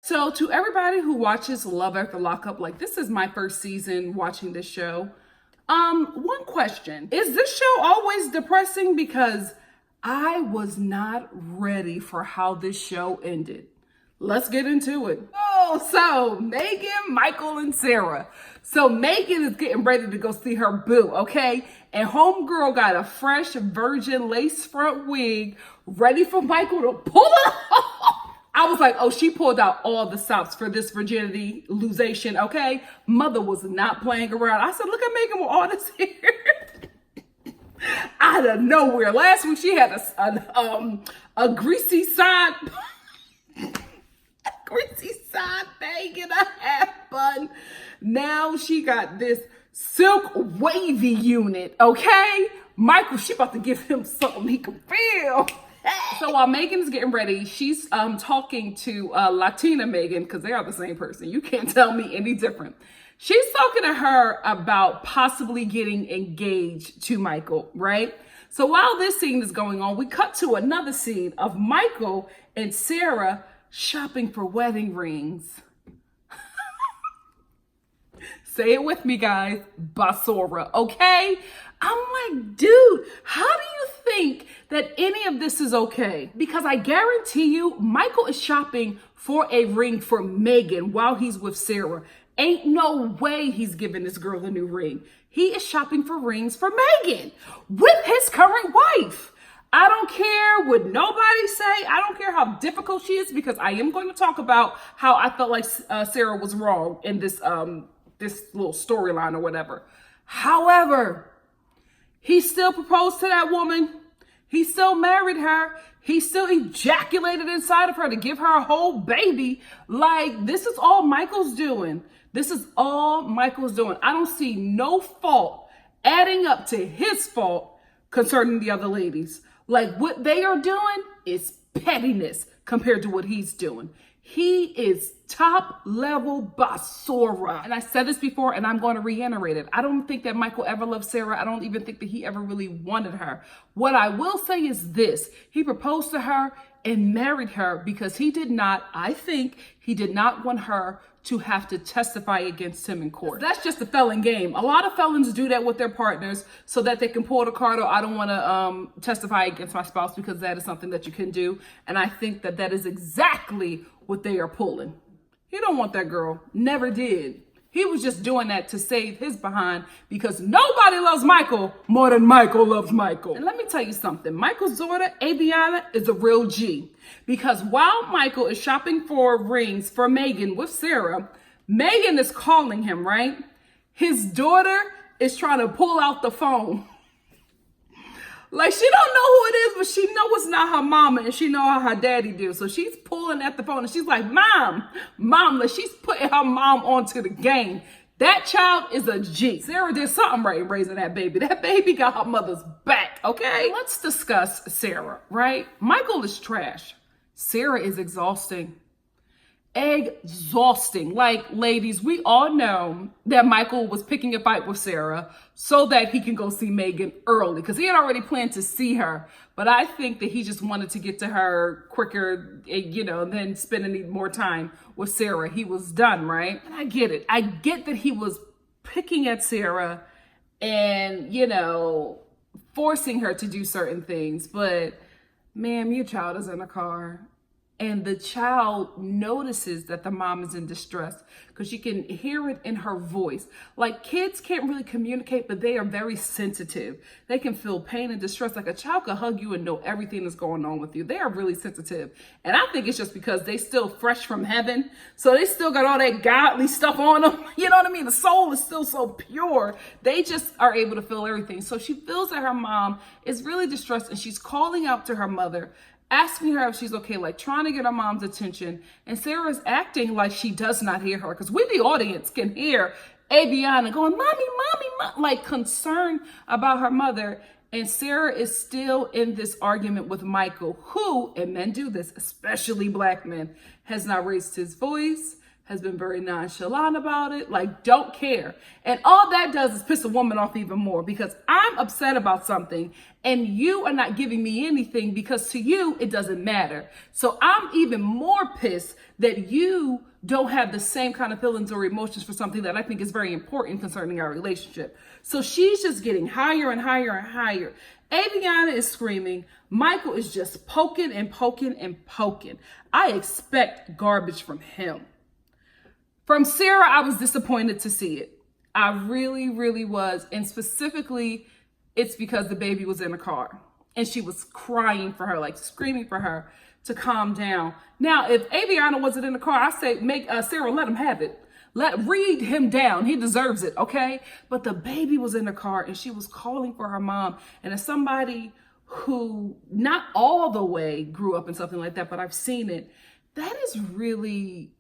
So to everybody who watches Love After Lockup, like this is my first season watching this show. One question, is this show always depressing? Because I was not ready for how this show ended. Let's get into it. Oh, so Megan, Michael, and Sarah. So Megan is getting ready to go see her boo, okay? And homegirl got a fresh virgin lace front wig ready for Michael to pull it off. I was like, oh, she pulled out all the stops for this virginity losation, okay? Mother was not playing around. I said, look at Megan with all this hair. Out of nowhere. Last week she had a greasy side, bang and a half bun. Now she got this silk wavy unit, okay? Michael, she about to give him something he can feel. So while Megan's getting ready, she's talking to Latina Megan, because they are the same person. You can't tell me any different. She's talking to her about possibly getting engaged to Michael, right? So while this scene is going on, we cut to another scene of Michael and Sarah shopping for wedding rings. Say it with me, guys. Basura, okay? I'm like, dude, how do you think that any of this is okay? Because I guarantee you, Michael is shopping for a ring for Megan while he's with Sarah. Ain't no way he's giving this girl a new ring. He is shopping for rings for Megan with his current wife. I don't care what nobody say. I don't care how difficult she is, because I am going to talk about how I felt like Sarah was wrong in this this little storyline or whatever. However, he still proposed to that woman. He still married her. He still ejaculated inside of her to give her a whole baby. Like, this is all Michael's doing. This is all Michael's doing. I don't see no fault adding up to his fault concerning the other ladies. Like, what they are doing is pettiness compared to what he's doing. He is top level basura. And I said this before and I'm going to reiterate it. I don't think that Michael ever loved Sarah. I don't even think that he ever really wanted her. What I will say is this. He proposed to her and married her because he did not, I think, he did not want her to have to testify against him in court. That's just a felon game. A lot of felons do that with their partners so that they can pull the card, or I don't want to testify against my spouse, because that is something that you can do. And I think that that is exactly what they are pulling. He don't want that girl. Never did. He was just doing that to save his behind, because nobody loves Michael more than Michael loves Michael. And let me tell you something. Michael's daughter, Aviana, is a real G. Because while Michael is shopping for rings for Megan with Sarah, Megan is calling him, right? His daughter is trying to pull out the phone. Like, she don't know who it is, but she know it's not her mama, and she know how her daddy do. So she's pulling at the phone, and she's like, Mom, like, she's putting her mom onto the game. That child is a G. Sarah did something right in raising that baby. That baby got her mother's back, okay? Let's discuss Sarah, right? Michael is trash. Sarah is exhausting. Exhausting. Like, ladies, we all know that Michael was picking a fight with Sarah so that he can go see Megan early, because he had already planned to see her. But I think that he just wanted to get to her quicker, you know, than spend any more time with Sarah. He was done, right? And I get it. I get that he was picking at Sarah and, you know, forcing her to do certain things. But, ma'am, your child is in a car. And the child notices that the mom is in distress because you can hear it in her voice. Like, kids can't really communicate, but they are very sensitive. They can feel pain and distress. Like, a child can hug you and know everything that's going on with you. They are really sensitive. And I think it's just because they still fresh from heaven. So they still got all that godly stuff on them. You know what I mean? The soul is still so pure. They just are able to feel everything. So she feels that her mom is really distressed, and she's calling out to her mother, asking her if she's okay, like trying to get her mom's attention. And Sarah's acting like she does not hear her, because we, the audience, can hear Aviana going, mommy, like concerned about her mother. And Sarah is still in this argument with Michael, who, and men do this, especially black men, has not raised his voice, has been very nonchalant about it, like don't care. And all that does is piss a woman off even more, because I'm upset about something and you are not giving me anything because to you, it doesn't matter. So I'm even more pissed that you don't have the same kind of feelings or emotions for something that I think is very important concerning our relationship. So she's just getting higher and higher and higher. Aviana is screaming. Michael is just poking and poking and poking. I expect garbage from him. From Sarah, I was disappointed to see it. I really, really was. And specifically, it's because the baby was in the car. And she was crying for her, like screaming for her to calm down. Now, if Aviana wasn't in the car, I say, Sarah, let him have it. Read him down. He deserves it, okay? But the baby was in the car and she was calling for her mom. And as somebody who not all the way grew up in something like that, but I've seen it, that is really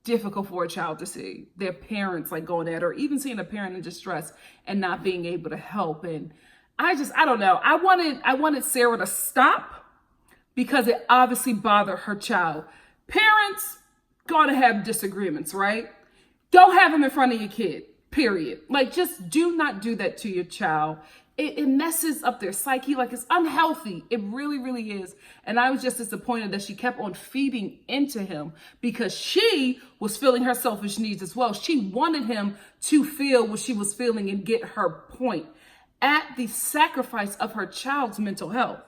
difficult for a child to see their parents like going at, or even seeing a parent in distress and not being able to help. And I don't know. I wanted Sarah to stop because it obviously bothered her child. Parents gonna have disagreements, right? Don't have them in front of your kid, period. Like, just do not do that to your child. It messes up their psyche. Like, it's unhealthy. It really, really is. And I was just disappointed that she kept on feeding into him because she was feeling her selfish needs as well. She wanted him to feel what she was feeling and get her point at the sacrifice of her child's mental health,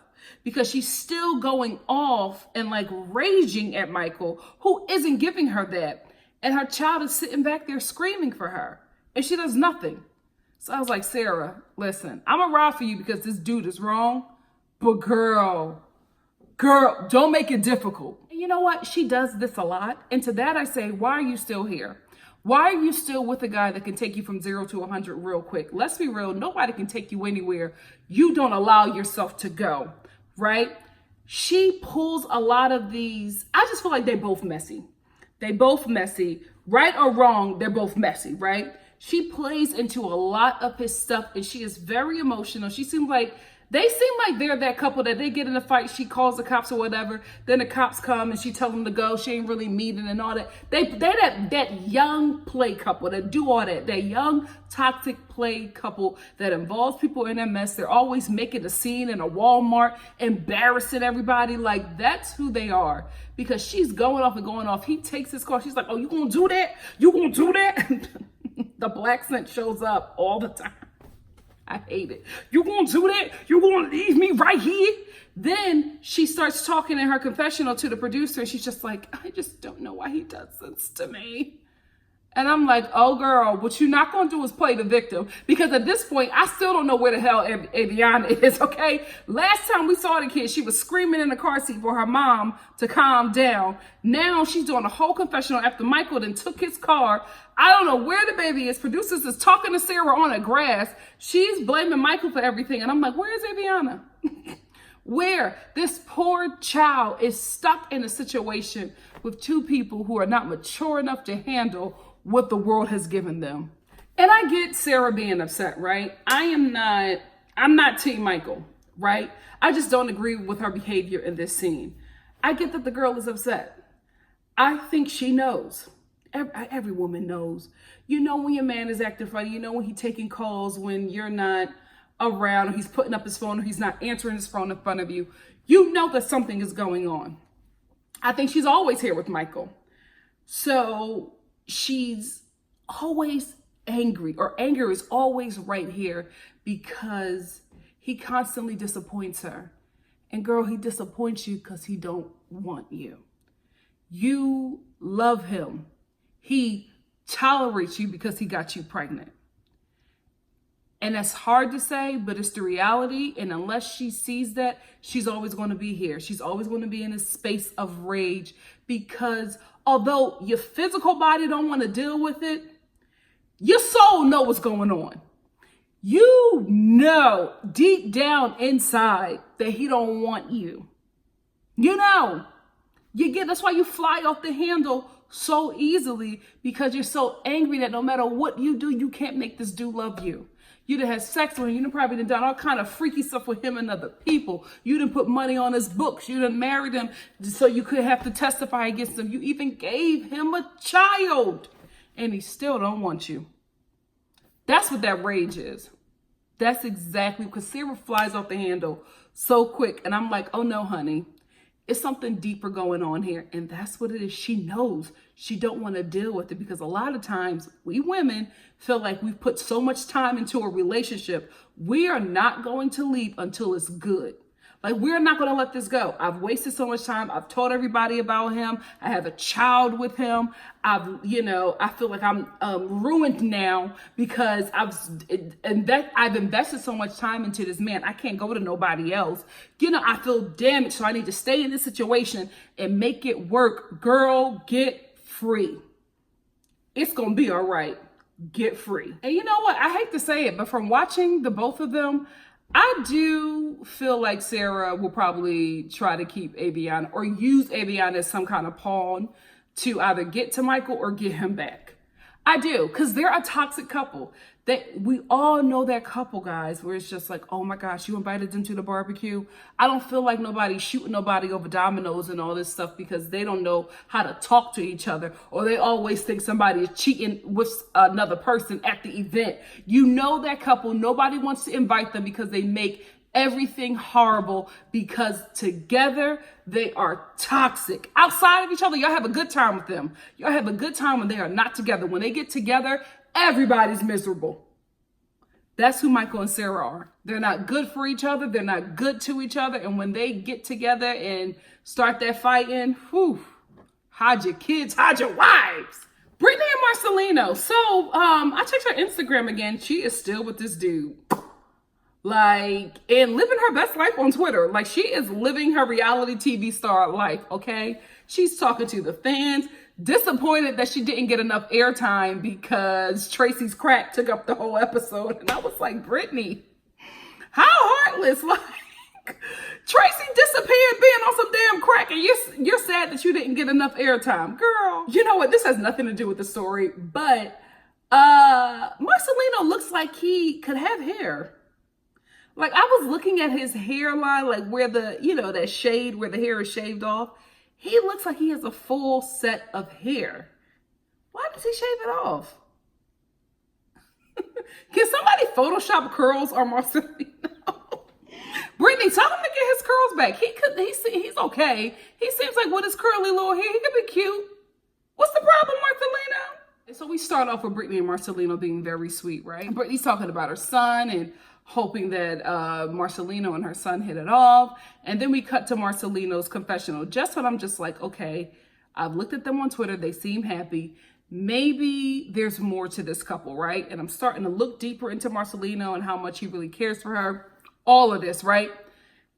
because she's still going off and like raging at Michael, who isn't giving her that. And her child is sitting back there screaming for her and she does nothing. So I was like, Sarah, listen, I'm gonna ride for you because this dude is wrong, but girl, don't make it difficult. And you know what? She does this a lot. And to that I say, why are you still here? Why are you still with a guy that can take you from 0 to 100 real quick? Let's be real. Nobody can take you anywhere you don't allow yourself to go, right? She pulls a lot of these. I just feel like they're both messy. They both messy. Right or wrong, they're both messy, right? She plays into a lot of his stuff and she is very emotional. They seem like they're that couple that they get in a fight. She calls the cops or whatever. Then the cops come and she tells them to go. She ain't really meeting and all that. They're that young play couple that do all that. That young toxic play couple that involves people in a mess. They're always making a scene in a Walmart, embarrassing everybody. Like, that's who they are. Because she's going off and going off. He takes his car. She's like, oh, you gonna do that? You gonna do that? The black scent shows up all the time. I hate it. You gonna do that? You gonna leave me right here? Then she starts talking in her confessional to the producer and she's just like, I just don't know why he does this to me. And I'm like, oh girl, what you're not gonna do is play the victim, because at this point, I still don't know where the hell Aviana is, okay? Last time we saw the kid, she was screaming in the car seat for her mom to calm down. Now she's doing a whole confessional after Michael then took his car. I don't know where the baby is. Producers is talking to Sarah on the grass. She's blaming Michael for everything. And I'm like, where is Aviana? Where? This poor child is stuck in a situation with two people who are not mature enough to handle what the world has given them. And I get Sarah being upset, right? I'm not Team Michael, right? I just don't agree with her behavior in this scene. I get that the girl is upset. I think she knows. Every woman knows. You know when your man is acting funny. You know when he's taking calls when you're not around, or he's putting up his phone, or he's not answering his phone in front of you. You know that something is going on. I think she's always here with Michael. So she's always angry, or anger is always right here because he constantly disappoints her. And girl, he disappoints you because he don't want you. You love him. He tolerates you because he got you pregnant. And that's hard to say, but it's the reality. And unless she sees that, she's always going to be here. She's always going to be in a space of rage, because although your physical body don't want to deal with it, your soul know what's going on. You know deep down inside that he don't want you. You know, that's why you fly off the handle so easily, because you're so angry that no matter what you do, you can't make this dude love you. You done had sex with him. You done probably done all kind of freaky stuff with him and other people. You done put money on his books. You done married him so you could have to testify against him. You even gave him a child. And he still don't want you. That's what that rage is. That's exactly, because Sarah flies off the handle so quick. And I'm like, oh no, honey. It's something deeper going on here. And that's what it is. She knows she don't want to deal with it, because a lot of times we women feel like we've put so much time into a relationship. We are not going to leave until it's good. Like, we're not going to let this go. I've wasted so much time. I've told everybody about him. I have a child with him. I feel like I'm ruined now because I've invested so much time into this man. I can't go to nobody else. I feel damaged, so I need to stay in this situation and make it work. Girl, get free. It's going to be all right. Get free. And you know what? I hate to say it, but from watching the both of them, I do feel like Sarah will probably try to keep Avion or use Avion as some kind of pawn to either get to Michael or get him back. I do, because they're a toxic couple. We all know that couple, guys, where it's just like, oh my gosh, you invited them to the barbecue. I don't feel like nobody's shooting nobody over dominoes and all this stuff because they don't know how to talk to each other, or they always think somebody is cheating with another person at the event. You know that couple, nobody wants to invite them because they make everything horrible, because together they are toxic. Outside of each other, y'all have a good time with them. Y'all have a good time when they are not together. When they get together, everybody's miserable. That's who Michael and Sarah are. They're not good for each other. They're not good to each other. And when they get together and start that fighting, whew, hide your kids, hide your wives. Britney and Marcelino. So I checked her Instagram again. She is still with this dude. And living her best life on Twitter. Like, she is living her reality TV star life, okay? She's talking to the fans. Disappointed that she didn't get enough airtime because Tracy's crack took up the whole episode. And I was like, Britney, how heartless. Like, Tracy disappeared being on some damn crack, and you're sad that you didn't get enough airtime. Girl, you know what? This has nothing to do with the story, but Marcelino looks like he could have hair. Like, I was looking at his hairline, like where that shade, where the hair is shaved off. He looks like he has a full set of hair. Why does he shave it off? Can somebody Photoshop curls on Marcelino? Brittany, tell him to get his curls back. He's okay. He seems like with his curly little hair, he could be cute. What's the problem, Marcelino? And so we start off with Britney and Marcelino being very sweet, right? Britney's talking about her son and hoping that Marcelino and her son hit it off. And then we cut to Marcelino's confessional. Just when I'm just like, okay, I've looked at them on Twitter. They seem happy. Maybe there's more to this couple, right? And I'm starting to look deeper into Marcelino and how much he really cares for her. All of this, right?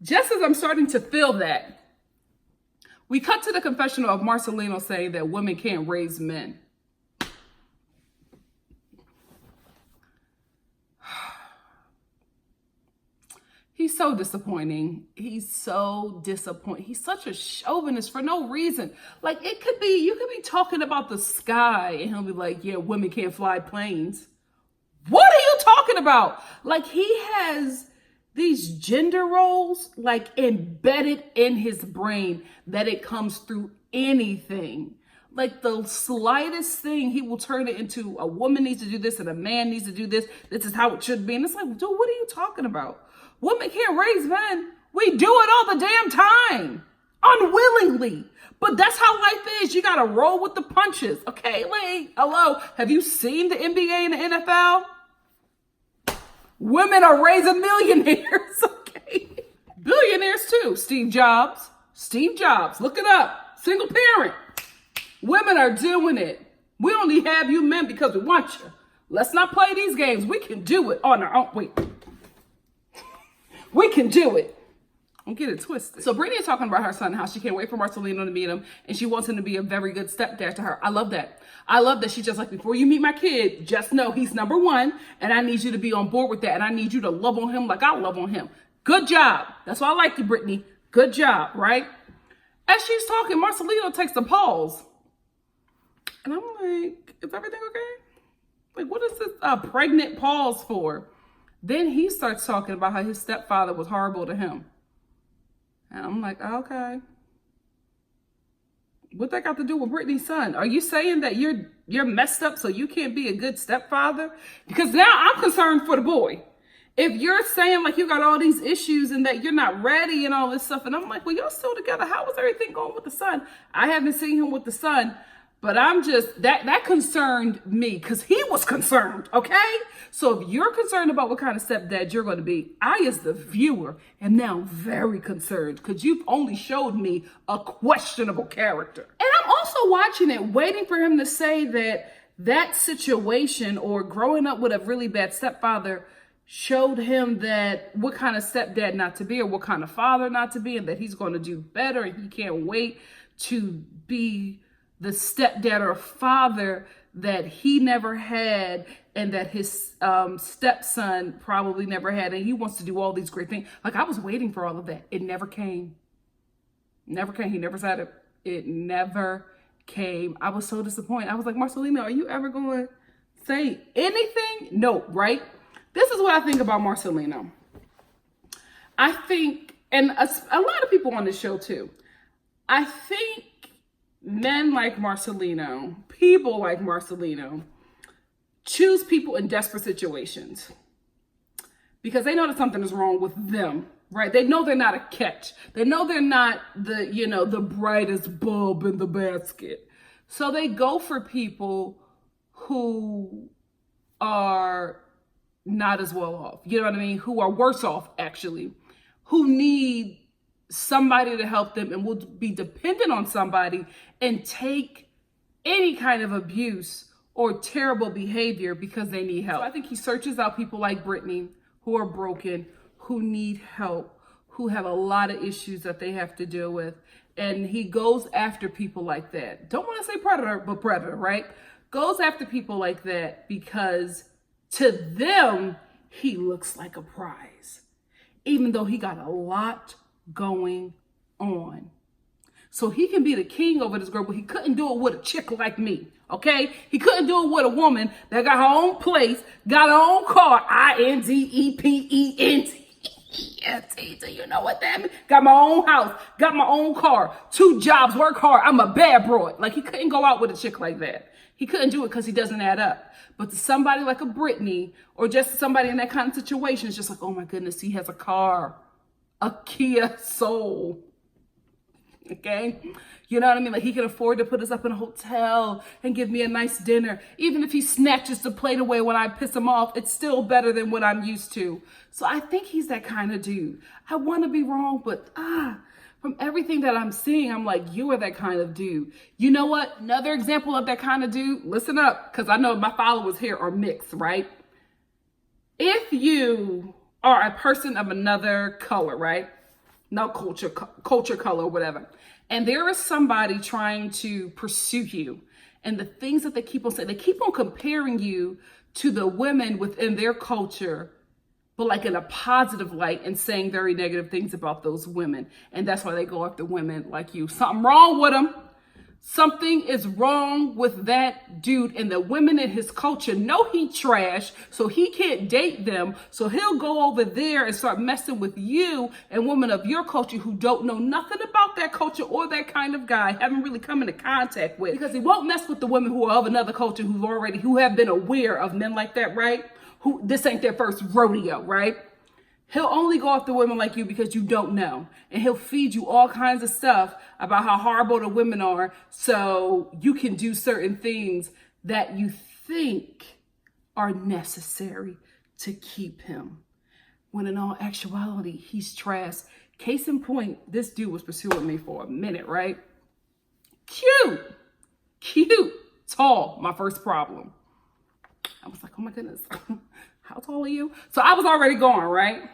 Just as I'm starting to feel that, we cut to the confessional of Marcelino saying that women can't raise men. He's so disappointing. He's so disappointing. He's such a chauvinist for no reason. Like, you could be talking about the sky and he'll be like, yeah, women can't fly planes. What are you talking about? Like, he has these gender roles like embedded in his brain that it comes through anything. Like, the slightest thing, he will turn it into a woman needs to do this and a man needs to do this. This is how it should be. And it's like, dude, what are you talking about? Women can't raise men. We do it all the damn time. Unwillingly. But that's how life is. You got to roll with the punches. Okay, like, hello. Have you seen the NBA and the NFL? Women are raising millionaires. Okay. Billionaires too. Steve Jobs. Look it up. Single parent. Women are doing it. We only have you men because we want you. Let's not play these games. We can do it on our own. Wait. We can do it. Don't get it twisted. So Britney is talking about her son, how she can't wait for Marcelino to meet him, and she wants him to be a very good stepdad to her. I love that. I love that she's just like, before you meet my kid, just know he's number one, and I need you to be on board with that, and I need you to love on him like I love on him. Good job. That's why I like you, Britney. Good job, right? As she's talking, Marcelino takes a pause. And I'm like, is everything okay? Like, what is this pregnant pause for? Then he starts talking about how his stepfather was horrible to him. And I'm like, okay. What that got to do with Britney's son? Are you saying that you're messed up so you can't be a good stepfather? Because now I'm concerned for the boy. If you're saying like you got all these issues and that you're not ready and all this stuff, and I'm like, well, y'all still together. How was everything going with the son? I haven't seen him with the son, but I'm just, that concerned me because he was concerned, okay? So if you're concerned about what kind of stepdad you're going to be, I, as the viewer, am now very concerned because you've only showed me a questionable character. And I'm also watching it, waiting for him to say that that situation or growing up with a really bad stepfather showed him that what kind of stepdad not to be or what kind of father not to be, and that he's going to do better and he can't wait to be the stepdad or father that he never had and that his stepson probably never had, and he wants to do all these great things. Like, I was waiting for all of that. It never came. Never came. He never said it. It never came. I was so disappointed. I was like, Marcelino, are you ever going to say anything? No, right? This is what I think about Marcelino. I think, and a lot of people on this show too, I think men like Marcelino, people like Marcelino, choose people in desperate situations because they know that something is wrong with them, right? They know they're not a catch. They know they're not the brightest bulb in the basket. So they go for people who are not as well off, you know what I mean? Who are worse off, actually, who need somebody to help them and will be dependent on somebody and take any kind of abuse or terrible behavior because they need help. So I think he searches out people like Britney who are broken, who need help, who have a lot of issues that they have to deal with. And he goes after people like that. Don't want to say predator, but predator, right? Goes after people like that because to them, he looks like a prize, even though he got a lot going on. So he can be the king over this girl, but he couldn't do it with a chick like me, okay? He couldn't do it with a woman that got her own place, got her own car, INDEPENT. Do you know what that means? Got my own house, got my own car, 2 jobs, work hard. I'm a bad boy. Like, he couldn't go out with a chick like that. He couldn't do it because he doesn't add up. But to somebody like a Britney or just somebody in that kind of situation, it's just like, oh my goodness, he has a car, a Kia Soul. Okay? You know what I mean? Like, he can afford to put us up in a hotel and give me a nice dinner. Even if he snatches the plate away when I piss him off, it's still better than what I'm used to. So I think he's that kind of dude. I want to be wrong, but from everything that I'm seeing, I'm like, you are that kind of dude. You know what? Another example of that kind of dude, listen up, because I know my followers here are mixed, right? If you are a person of another color, right? No culture, color, whatever. And there is somebody trying to pursue you. And the things that they keep on saying, they keep on comparing you to the women within their culture, but like in a positive light, and saying very negative things about those women. And that's why they go after women like you. Something wrong with them. Something is wrong with that dude. And the women in his culture know he trash, so he can't date them. So he'll go over there and start messing with you and women of your culture who don't know nothing about that culture or that kind of guy, haven't really come into contact with. Because he won't mess with the women who are of another culture who have been aware of men like that, right? Who this ain't their first rodeo, right? He'll only go after women like you because you don't know. And he'll feed you all kinds of stuff about how horrible the women are so you can do certain things that you think are necessary to keep him. When in all actuality, he's trash. Case in point, this dude was pursuing me for a minute, right? Cute, tall, my first problem. I was like, oh my goodness, how tall are you? So I was already going, right?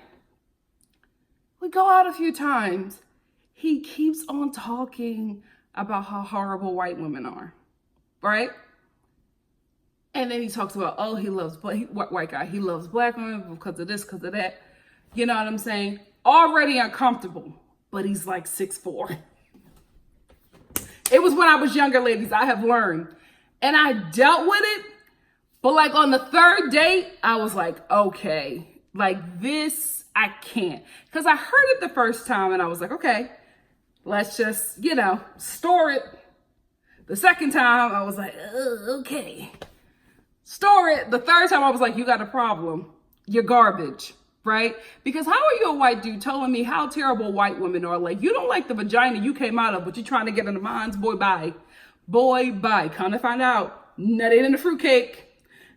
We go out a few times. He keeps on talking about how horrible white women are, right? And then he talks about, oh, he loves white guy. He loves black women because of this, because of that. You know what I'm saying? Already uncomfortable, but he's like 6'4". It was when I was younger, ladies. I have learned. And I dealt with it. But like on the 3rd date, I was like, okay, Like this, I can't. Because I heard it the first time and I was like, okay, let's just, store it. The second time I was like, okay, store it. The third time I was like, you got a problem. You're garbage, right? Because how are you a white dude telling me how terrible white women are? Like, you don't like the vagina you came out of, but you're trying to get into mine's. Boy, bye. Boy, bye. Come to find out, nut ain't in the fruitcake.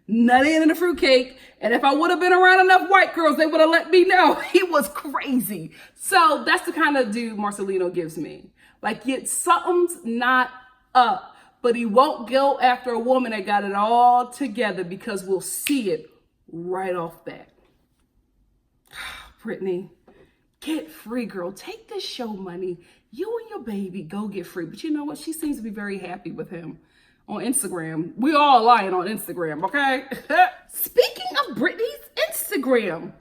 Nut ain't in the fruitcake. And if I would have been around enough white girls, they would have let me know. He was crazy. So that's the kind of dude Marcelino gives me. Like, something's not up. But he won't go after a woman that got it all together because we'll see it right off bat. Britney, get free, girl. Take this show money. You and your baby, go get free. But you know what? She seems to be very happy with him on Instagram. We all lying on Instagram, okay? Speaking of Britney's Instagram,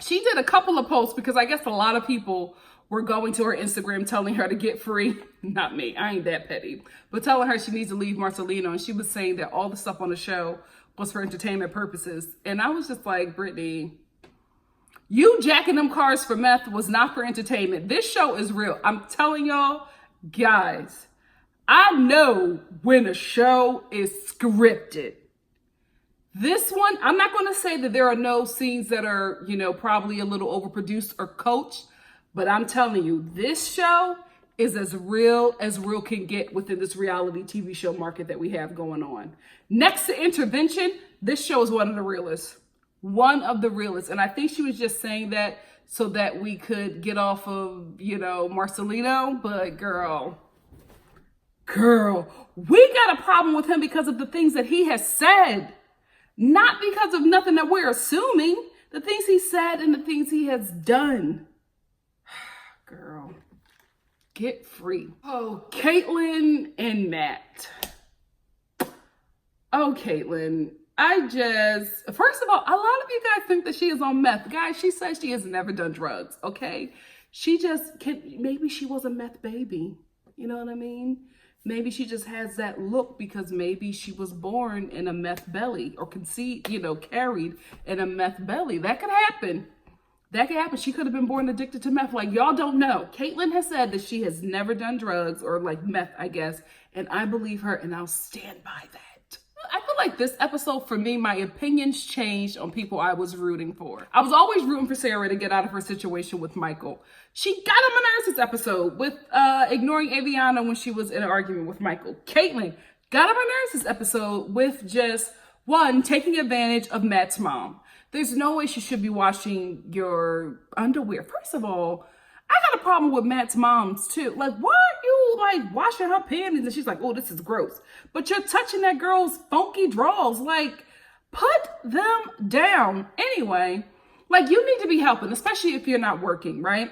she did a couple of posts because I guess a lot of people were going to her Instagram telling her to get free. Not me, I ain't that petty. But telling her she needs to leave Marcelino. And she was saying that all the stuff on the show was for entertainment purposes. And I was just like, Britney, you jacking them cars for meth was not for entertainment. This show is real. I'm telling y'all, guys, I know when a show is scripted. This one, I'm not going to say that there are no scenes that are, probably a little overproduced or coached, but I'm telling you, this show is as real can get within this reality TV show market that we have going on. Next to Intervention, this show is one of the realest. One of the realest. And I think she was just saying that so that we could get off of, Marcelino. But girl, we got a problem with him because of the things that he has said. Not because of nothing that we're assuming. The things he said and the things he has done. Girl, get free. Oh, Caitlyn and Matt. Oh, Caitlyn, first of all, a lot of you guys think that she is on meth. Guys, she says she has never done drugs, okay? Maybe she was a meth baby. You know what I mean? Maybe she just has that look because maybe she was born in a meth belly or carried in a meth belly. That could happen. She could have been born addicted to meth. Like, y'all don't know. Caitlyn has said that she has never done drugs or like meth, I guess. And I believe her and I'll stand by that. I feel like this episode, for me, my opinions changed on people I was rooting for. I was always rooting for Sarah to get out of her situation with Michael. She got on my nerves this episode with ignoring Aviana when she was in an argument with Michael. Caitlyn got on my nerves this episode with just, one, taking advantage of Matt's mom. There's no way she should be washing your underwear. First of all, I got a problem with Matt's moms too. Like, why are you washing her panties? And she's like, oh, this is gross. But you're touching that girl's funky drawers. Like, put them down. Anyway, you need to be helping, especially if you're not working, right?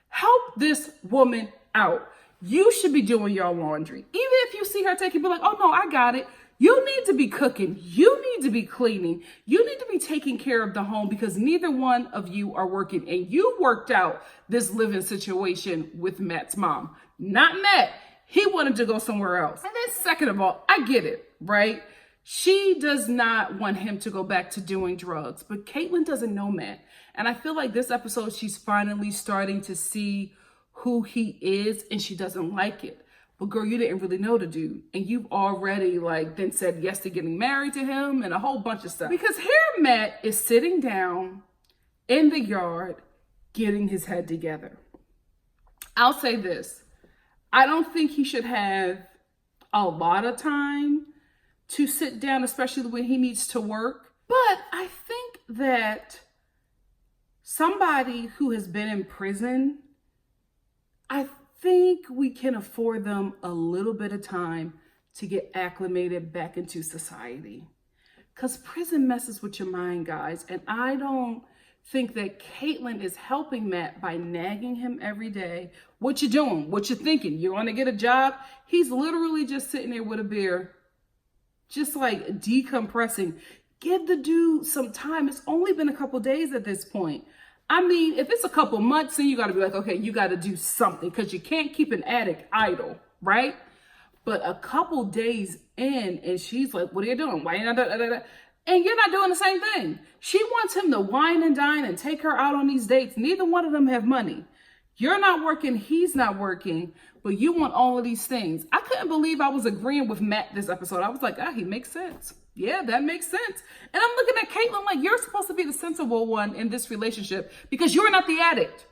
Help this woman out. You should be doing your laundry. Even if you see her taking, be like, oh no, I got it. You need to be cooking. You need to be cleaning. You need to be taking care of the home because neither one of you are working. And you worked out this living situation with Matt's mom. Not Matt. He wanted to go somewhere else. And then second of all, I get it, right? She does not want him to go back to doing drugs. But Caitlyn doesn't know Matt. And I feel like this episode, she's finally starting to see who he is and she doesn't like it. But girl, you didn't really know the dude. And you've already then said yes to getting married to him and a whole bunch of stuff. Because here Matt is sitting down in the yard, getting his head together. I'll say this. I don't think he should have a lot of time to sit down, especially when he needs to work. But I think that somebody who has been in prison, I think we can afford them a little bit of time to get acclimated back into society. Because prison messes with your mind, guys. And I don't think that Caitlyn is helping Matt by nagging him every day. What you doing? What you thinking? You want to get a job? He's literally just sitting there with a beer, just decompressing. Give the dude some time. It's only been a couple days at this point. I mean, if it's a couple months, then you got to be like, okay, you got to do something because you can't keep an addict idle, right? But a couple days in, and she's like, what are you doing? Why not? And you're not doing the same thing. She wants him to wine and dine and take her out on these dates. Neither one of them have money. You're not working, he's not working, but you want all of these things. I couldn't believe I was agreeing with Matt this episode. I was like, he makes sense. Yeah, that makes sense. And I'm looking at Caitlyn like, you're supposed to be the sensible one in this relationship because you're not the addict.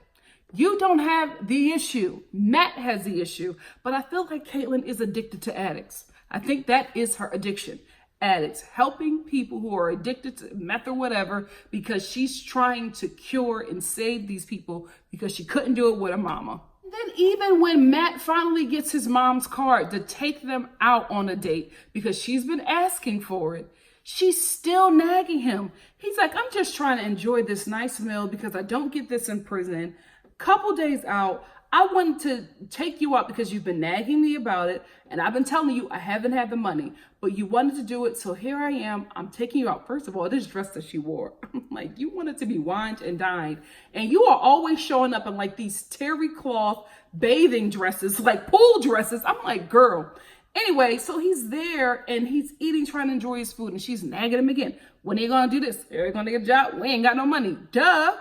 You don't have the issue. Matt has the issue. But I feel like Caitlyn is addicted to addicts. I think that is her addiction. Addicts, helping people who are addicted to meth or whatever because she's trying to cure and save these people because she couldn't do it with her mama. Then even when Matt finally gets his mom's card to take them out on a date because she's been asking for it, she's still nagging him. He's like, I'm just trying to enjoy this nice meal because I don't get this in prison. Couple days out, I wanted to take you out because you've been nagging me about it. And I've been telling you I haven't had the money, but you wanted to do it. So here I am. I'm taking you out. First of all, this dress that she wore, I'm like, you wanted to be wined and dined. And you are always showing up in like these terry cloth bathing dresses, like pool dresses. I'm like, girl. Anyway, so he's there and he's eating, trying to enjoy his food. And she's nagging him again. When are you going to do this? Are you going to get a job? We ain't got no money. Duh.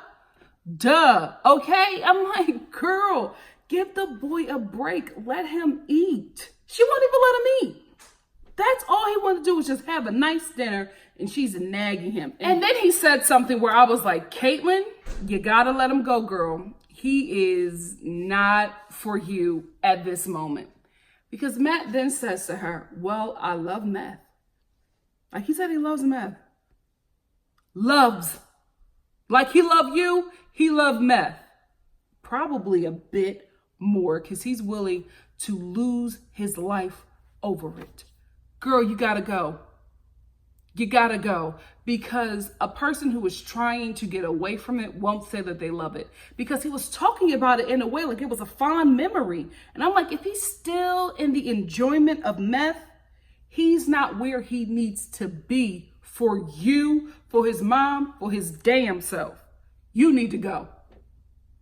Okay. I'm like, girl, give the boy a break. Let him eat. She won't even let him eat. That's all he wanted to do was just have a nice dinner, and she's nagging him. And then he said something where I was like, Caitlyn, you gotta let him go, girl. He is not for you at this moment. Because Matt then says to her, well, I love meth. Like he said he loves meth. Loves. Like he loved you, he loved meth. Probably a bit more because he's willing to lose his life over it. Girl, you gotta go. You gotta go because a person who is trying to get away from it won't say that they love it because he was talking about it in a way like it was a fond memory. And I'm like, if he's still in the enjoyment of meth, he's not where he needs to be for you, for his mom, for his damn self. You need to go.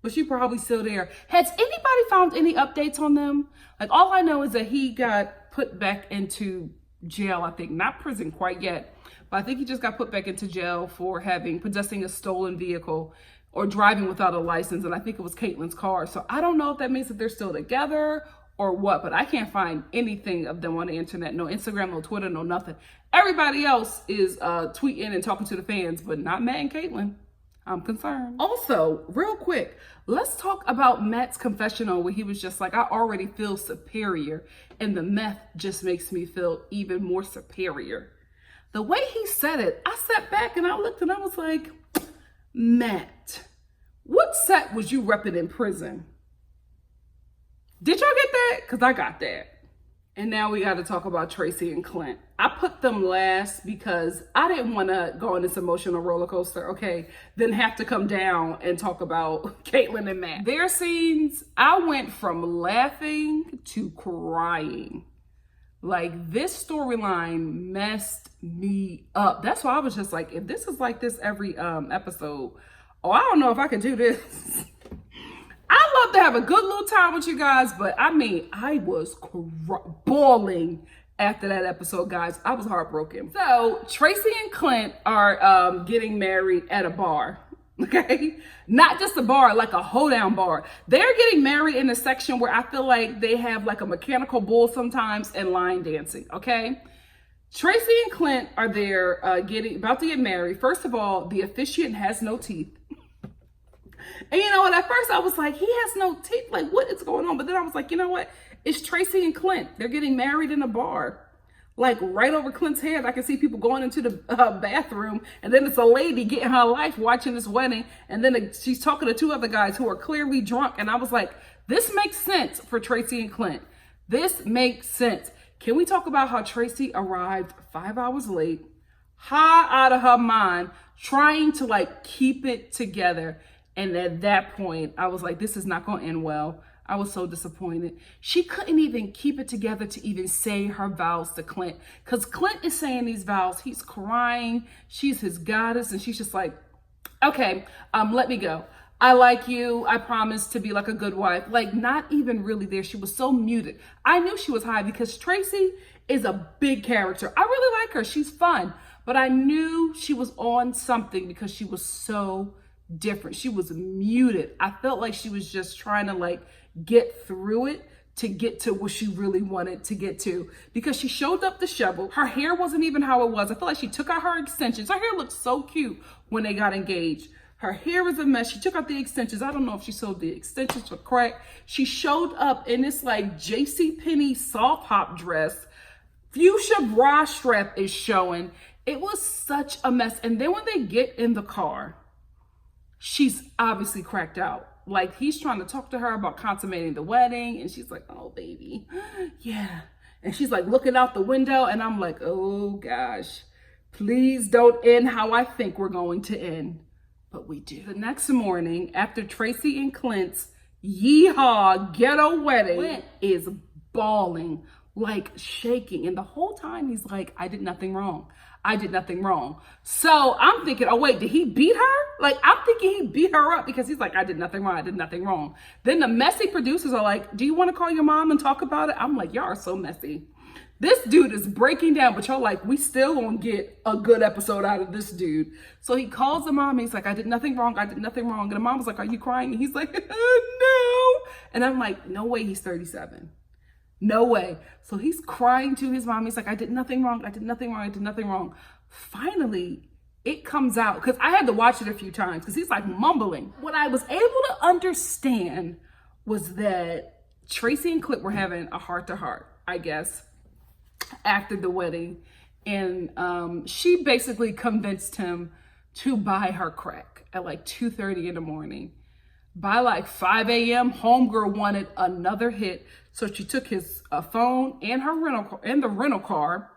But she's probably still there. Has anybody found any updates on them? Like, all I know is that he got put back into jail, I think. Not prison quite yet, but I think he just got put back into jail for possessing a stolen vehicle or driving without a license. And I think it was Caitlyn's car. So I don't know if that means that they're still together or what, but I can't find anything of them on the internet. No Instagram, no Twitter, no nothing. Everybody else is tweeting and talking to the fans, but not Matt and Caitlyn. I'm concerned. Also, real quick, let's talk about Matt's confessional where he was just like, I already feel superior. And the meth just makes me feel even more superior. The way he said it, I sat back and I looked and I was like, Matt, what set was you repping in prison? Did y'all get that? Because I got that. And now we got to talk about Tracy and Clint. I put them last because I didn't want to go on this emotional roller coaster, okay, then have to come down and talk about Caitlyn and Matt. Their scenes, I went from laughing to crying. Like, this storyline messed me up. That's why I was just like, if this is like this every episode, I don't know if I can do this. I love to have a good little time with you guys, but I mean, I was bawling after that episode, guys. I was heartbroken. So Tracy and Clint are getting married at a bar, okay? Not just a bar, like a hoedown bar. They're getting married in a section where I feel like they have like a mechanical bull sometimes and line dancing, okay? Tracy and Clint are there about to get married. First of all, the officiant has no teeth. And you know what, at first I was like, he has no teeth, like what is going on? But then I was like, you know what, it's Tracy and Clint. They're getting married in a bar. Like right over Clint's head, I can see people going into the bathroom, and then it's a lady getting her life watching this wedding, and then she's talking to two other guys who are clearly drunk, and I was like, this makes sense for Tracy and Clint. This makes sense. Can we talk about how Tracy arrived 5 hours late, high out of her mind, trying to like keep it together? And at that point, I was like, this is not going to end well. I was so disappointed. She couldn't even keep it together to even say her vows to Clint. Because Clint is saying these vows. He's crying. She's his goddess. And she's just like, okay, let me go. I like you. I promise to be like a good wife. Like, not even really there. She was so muted. I knew she was high because Tracy is a big character. I really like her. She's fun. But I knew she was on something because she was so different. She was muted. I felt like she was just trying to like get through it to get to what she really wanted to get to, because she showed up disheveled. Her hair wasn't even how it was. I feel like she took out her extensions. Her hair looked so cute when they got engaged. Her hair is a mess. She took out the extensions. I don't know if she sold the extensions for crack. She showed up in this like JCPenney soft hop dress. Fuchsia bra strap is showing. It was such a mess. And then when they get in the car, she's obviously cracked out. Like, he's trying to talk to her about consummating the wedding. And she's like, oh, baby. Yeah. And she's like looking out the window. And I'm like, oh, gosh. Please don't end how I think we're going to end. But we do. The next morning, after Tracy and Clint's yeehaw ghetto wedding, Clint is bawling, like shaking. And the whole time he's like, I did nothing wrong. I did nothing wrong. So I'm thinking, oh wait, did he beat her? Like, I'm thinking he beat her up because he's like, I did nothing wrong. I did nothing wrong. Then the messy producers are like, do you want to call your mom and talk about it? I'm like, y'all are so messy. This dude is breaking down, but y'all like, we still gonna get a good episode out of this dude. So he calls the mom and he's like, I did nothing wrong. I did nothing wrong. And the mom was like, are you crying? And he's like, no. And I'm like, no way he's 37. No way. So he's crying to his mom. He's like, I did nothing wrong. I did nothing wrong. I did nothing wrong. Finally, it comes out, because I had to watch it a few times because he's like mumbling. What I was able to understand was that Tracy and Clint were having a heart-to-heart, I guess, after the wedding. And she basically convinced him to buy her crack at like 2:30 in the morning. By like 5 a.m., homegirl wanted another hit. So she took his phone and her rental car,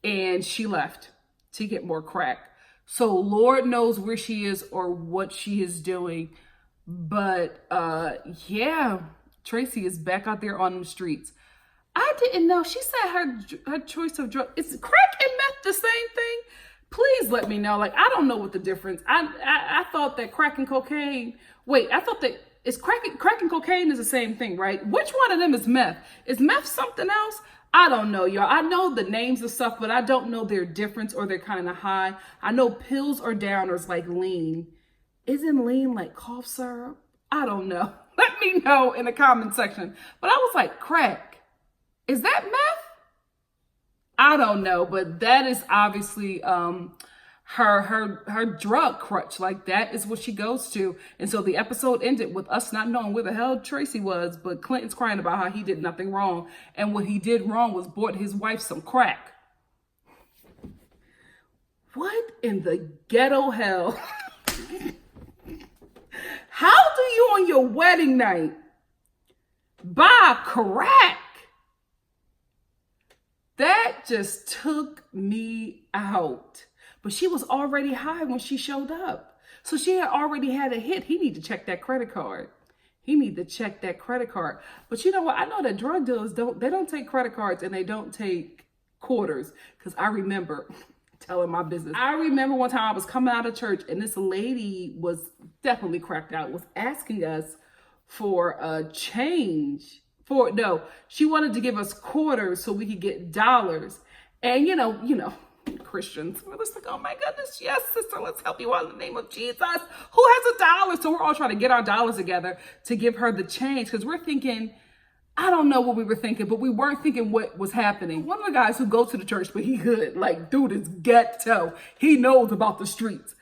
and she left to get more crack. So Lord knows where she is or what she is doing. But yeah, Tracy is back out there on the streets. I didn't know. She said her choice of drug is crack and meth the same thing. Please let me know. Like, I don't know what the difference. I thought that crack and cocaine. Wait, I thought that crack and cocaine is the same thing, right? Which one of them is meth? Is meth something else? I don't know, y'all. I know the names of stuff, but I don't know their difference or they're kind of high. I know pills or downers like lean. Isn't lean like cough syrup? I don't know. Let me know in the comment section. But I was like, crack. Is that meth? I don't know, but that is obviously her drug crutch. Like, that is what she goes to. And so the episode ended with us not knowing where the hell Tracy was, but Clinton's crying about how he did nothing wrong. And what he did wrong was bought his wife some crack. What in the ghetto hell? How do you on your wedding night buy crack? That just took me out. But she was already high when she showed up. So she had already had a hit. He need to check that credit card. He need to check that credit card. But you know what? I know that drug dealers don't take credit cards and they don't take quarters. Because I remember telling my business. I remember one time I was coming out of church and this lady was definitely cracked out, was asking us for a change. She wanted to give us quarters so we could get dollars. And you know, Christians, we're just like, oh my goodness, yes, sister, let's help you out in the name of Jesus. Who has a dollar? So we're all trying to get our dollars together to give her the change, because we're thinking, I don't know what we were thinking, but we weren't thinking what was happening. One of the guys who goes to the church, but he good, like, dude is ghetto. He knows about the streets.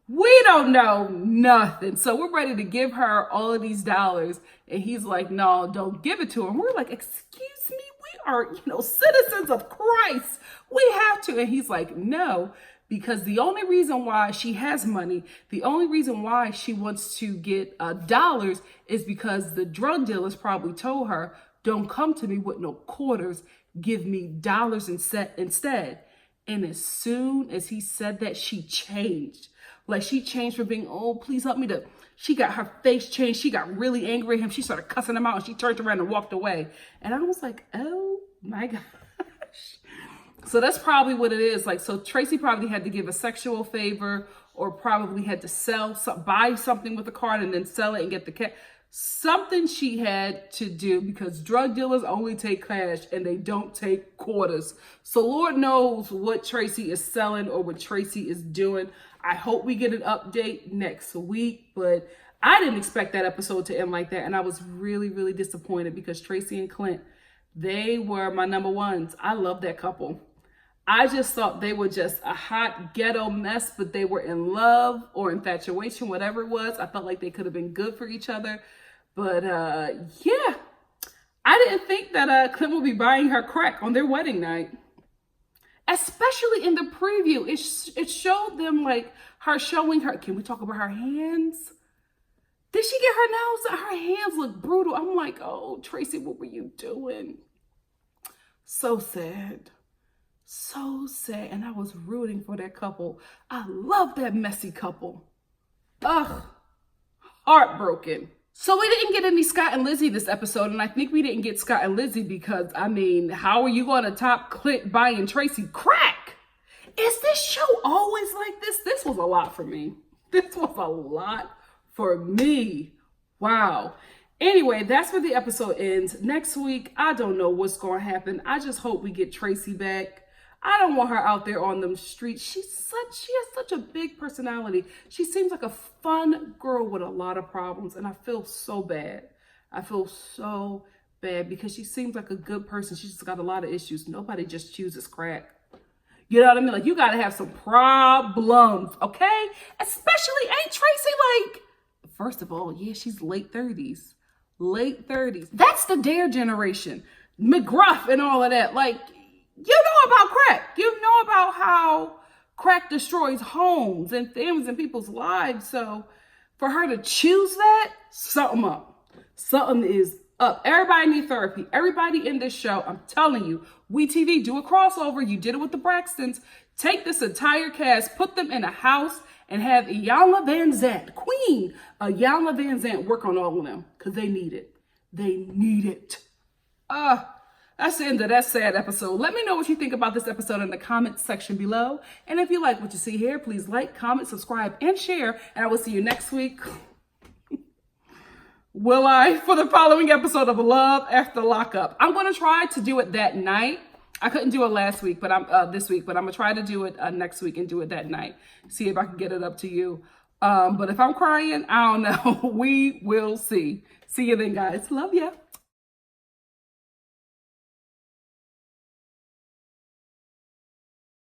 We don't know nothing. So we're ready to give her all of these dollars. And he's like, no, don't give it to her. And we're like, excuse me, we are, citizens of Christ. We have to. And he's like, no, because the only reason why she has money, the only reason why she wants to get dollars is because the drug dealers probably told her, don't come to me with no quarters, give me dollars instead. And as soon as he said that, she changed. Like, she changed from being, oh, please help me, to, she got her face changed. She got really angry at him. She started cussing him out and she turned around and walked away. And I was like, oh my gosh. So that's probably what it is. Like, so Tracy probably had to give a sexual favor or probably had to buy something with the card and then sell it and get the cash. Something she had to do, because drug dealers only take cash and they don't take quarters. So Lord knows what Tracy is selling or what Tracy is doing. I hope we get an update next week, but I didn't expect that episode to end like that. And I was really, really disappointed because Tracy and Clint, they were my number ones. I love that couple. I just thought they were just a hot ghetto mess, but they were in love or infatuation, whatever it was. I felt like they could have been good for each other. But yeah, I didn't think that Clint would be buying her crack on their wedding night. Especially in the preview. It showed them like her showing her. Can we talk about her hands? Did she get her nails done? Her hands look brutal. I'm like, oh, Tracy, what were you doing? So sad. So sad. And I was rooting for that couple. I love that messy couple. Ugh. Heartbroken. So we didn't get any Scott and Lizzie this episode, and I think we didn't get Scott and Lizzie because, I mean, how are you going to top Clint buying Tracy crack? Is this show always like this? This was a lot for me. This was a lot for me. Wow. Anyway, that's where the episode ends. Next week, I don't know what's going to happen. I just hope we get Tracy back. I don't want her out there on them streets. She has such a big personality. She seems like a fun girl with a lot of problems, and I feel so bad. I feel so bad because she seems like a good person. She's just got a lot of issues. Nobody just chooses crack. You know what I mean? Like, you got to have some problems, okay? Especially, ain't Tracy like, first of all, yeah, she's late 30s. Late 30s. That's the Dare generation. McGruff and all of that. Like, you know about crack. You know about how crack destroys homes and families and people's lives. So for her to choose that, something up. Something is up. Everybody need therapy. Everybody in this show, I'm telling you, WeTV, do a crossover. You did it with the Braxtons. Take this entire cast, put them in a house, and have Iyanla Vanzant, Queen Iyanla Vanzant, work on all of them because they need it. They need it. That's the end of that sad episode. Let me know what you think about this episode in the comment section below. And if you like what you see here, please like, comment, subscribe, and share. And I will see you next week. Will I? For the following episode of Love After Lockup. I'm going to try to do it that night. I couldn't do it last week, but I'm this week. But I'm going to try to do it next week and do it that night. See if I can get it up to you. But if I'm crying, I don't know. We will see. See you then, guys. Love ya.